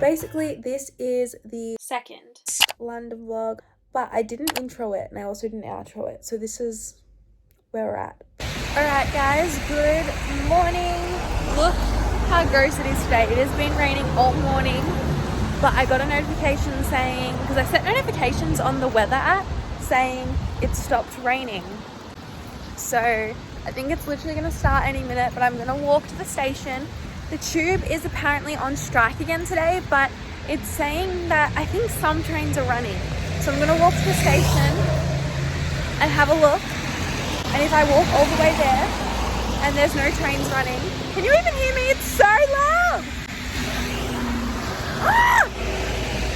basically this is the second London vlog, but I didn't intro it and I also didn't outro it, so this is where we're at. Alright guys, good morning. Look how gross it is today. It has been raining all morning, but I got a notification saying, because I set notifications on the weather app saying it stopped raining. So I think it's literally going to start any minute, but I'm going to walk to the station. The tube is apparently on strike again today, but it's saying that I think some trains are running. So I'm going to walk to the station and have a look. And if I walk all the way there and there's no trains running, can you even hear me? It's so loud. Ah!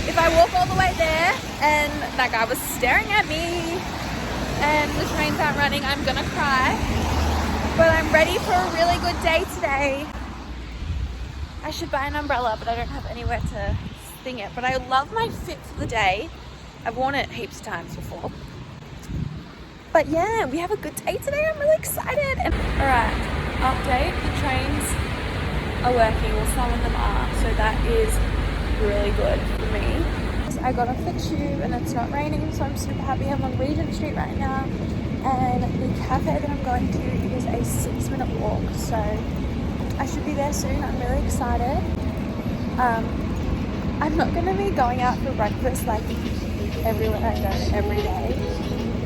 If I walk all the way there and that guy was staring at me and the trains aren't running, I'm gonna cry. But I'm ready for a really good day today. I should buy an umbrella, but I don't have anywhere to sting it. But I love my fit for the day. I've worn it heaps of times before. But yeah, we have a good day today. I'm really excited. Alright, update. The trains are working, well some of them are, so that is really good for me. I got off the tube and it's not raining, so I'm super happy. I'm on Regent Street right now, and the cafe that I'm going to is a 6-minute walk, so I should be there soon. I'm really excited. I'm not going to be going out for breakfast like everywhere I go every day.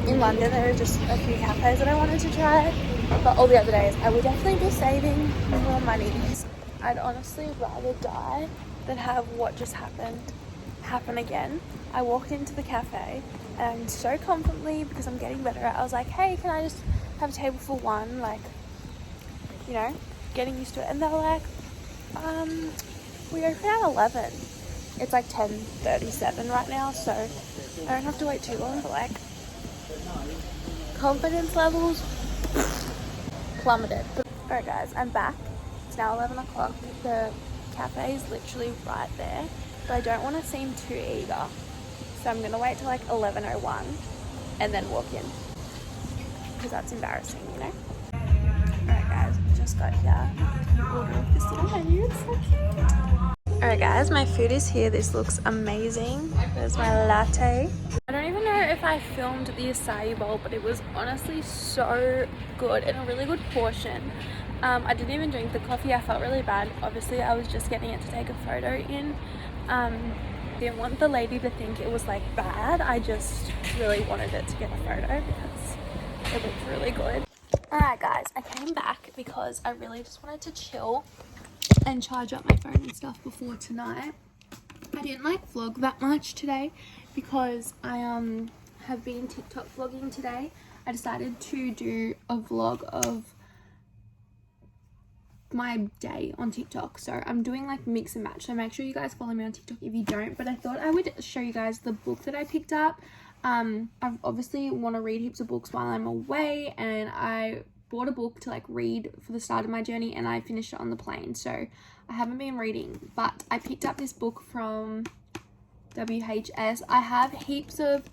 In London there are just a few cafes that I wanted to try, but all the other days I will definitely be saving more money. I'd honestly rather die than have what just happened happen again. I walked into the cafe and so confidently, because I'm getting better at it, I was like, hey, can I just have a table for one, like, you know, getting used to it. And they were like, we open at 11. It's like 10:37 right now, so I don't have to wait too long. But like, confidence levels plummeted. Alright guys, I'm back. It's now 11 o'clock. The cafe is literally right there, but I don't want to seem too eager, so I'm gonna wait till like 11:01 and then walk in, because that's embarrassing, you know. Alright guys, just got here. Order of this little menu. It's so cute. Alright guys, my food is here. This looks amazing. There's my latte. I don't even know if I filmed the acai bowl, but it was honestly so good and a really good portion. I didn't even drink the coffee. I felt really bad. Obviously I was just getting it to take a photo in. Didn't want the lady to think it was like bad. I just really wanted it to get a photo because it looked really good. Alright guys, I came back because I really just wanted to chill and charge up my phone and stuff before tonight. I didn't like vlog that much today because I have been TikTok vlogging today. I decided to do a vlog of my day on TikTok, so I'm doing like mix and match, so make sure you guys follow me on TikTok if you don't. But I thought I would show you guys the book that I picked up. I obviously want to read heaps of books while I'm away, and I bought a book to like read for the start of my journey, and I finished it on the plane, so I haven't been reading. But I picked up this book from WHS. I have heaps of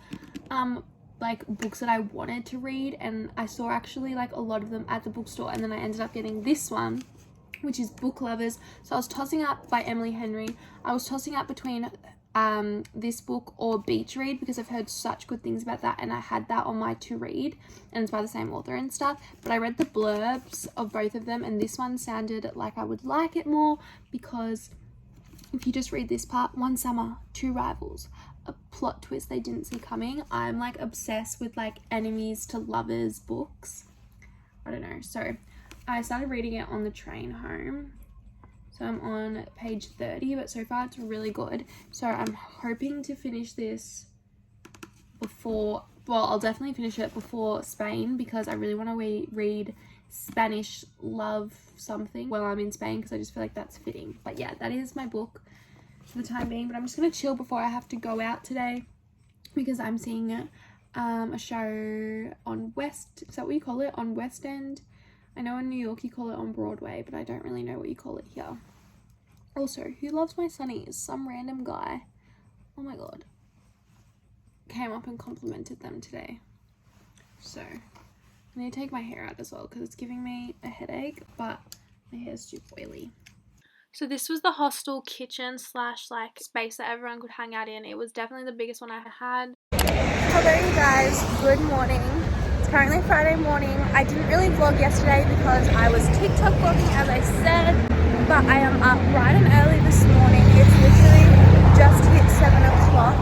like books that I wanted to read, and I saw actually like a lot of them at the bookstore, and then I ended up getting this one, which is Book Lovers. So I was tossing up, by Emily Henry. I was tossing up between this book or Beach Read, because I've heard such good things about that, and I had that on my to read, and it's by the same author and stuff. But I read the blurbs of both of them, and this one sounded like I would like it more, because if you just read this part: one summer, two rivals, a plot twist they didn't see coming. I'm like obsessed with like enemies to lovers books. I don't know, so I started reading it on the train home. So I'm on page 30, but so far it's really good. So I'm hoping to finish this before, well, I'll definitely finish it before Spain, because I really want to read Spanish love something while I'm in Spain, because I just feel like that's fitting. But yeah, that is my book for the time being, but I'm just going to chill before I have to go out today, because I'm seeing a show on West, is that what you call it? On West End. I know in New York you call it on Broadway, but I don't really know what you call it here. Also, who loves my sunnies? Some random guy, oh my god, came up and complimented them today. So I need to take my hair out as well, because it's giving me a headache, but my hair's too oily. So this was the hostel kitchen slash like space that everyone could hang out in. It was definitely the biggest one I had. Hello you guys, good morning. It's currently Friday morning. I didn't really vlog yesterday because I was TikTok vlogging as I said, but I am up bright and early this morning. It's literally just hit 7 o'clock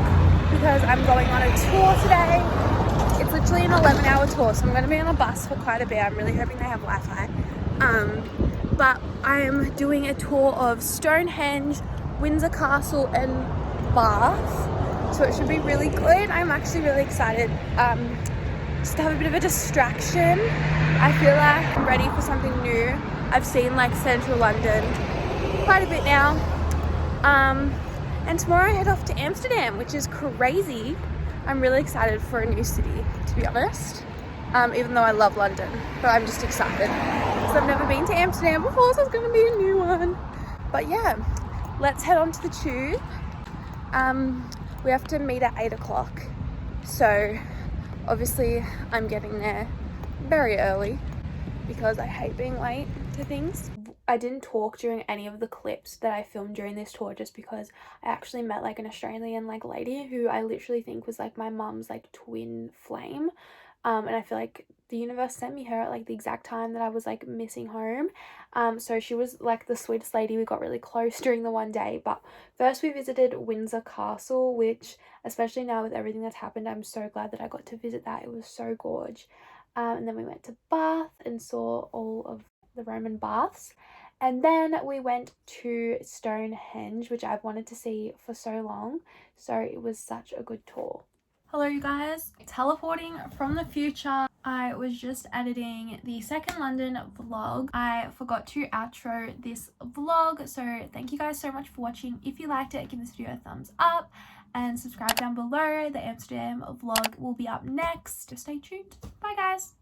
because I'm going on a tour today. It's literally an 11-hour tour, so I'm going to be on a bus for quite a bit. I'm really hoping they have Wi-Fi. But I am doing a tour of Stonehenge, Windsor Castle and Bath, so it should be really good. I'm actually really excited just to have a bit of a distraction. I feel like I'm ready for something new. I've seen like central London quite a bit now, and tomorrow I head off to Amsterdam, which is crazy. I'm really excited for a new city, to be honest. Even though I love London, but I'm just excited because I've never been to Amsterdam before, so it's going to be a new one. But yeah, let's head on to the tube. We have to meet at 8 o'clock, so obviously I'm getting there very early because I hate being late to things. I didn't talk during any of the clips that I filmed during this tour just because I actually met like an Australian like lady who I literally think was like my mum's like twin flame. And I feel like the universe sent me her at like the exact time that I was like missing home. So she was like the sweetest lady. We got really close during the one day. But first we visited Windsor Castle, which especially now with everything that's happened, I'm so glad that I got to visit that. It was so gorge. And then we went to Bath and saw all of the Roman baths. And then we went to Stonehenge, which I've wanted to see for so long. So it was such a good tour. Hello you guys, teleporting from the future. I was just editing the second London vlog. I forgot to outro this vlog, so thank you guys so much for watching. If you liked it, give this video a thumbs up and subscribe down below. The Amsterdam vlog will be up next. Just stay tuned. Bye guys.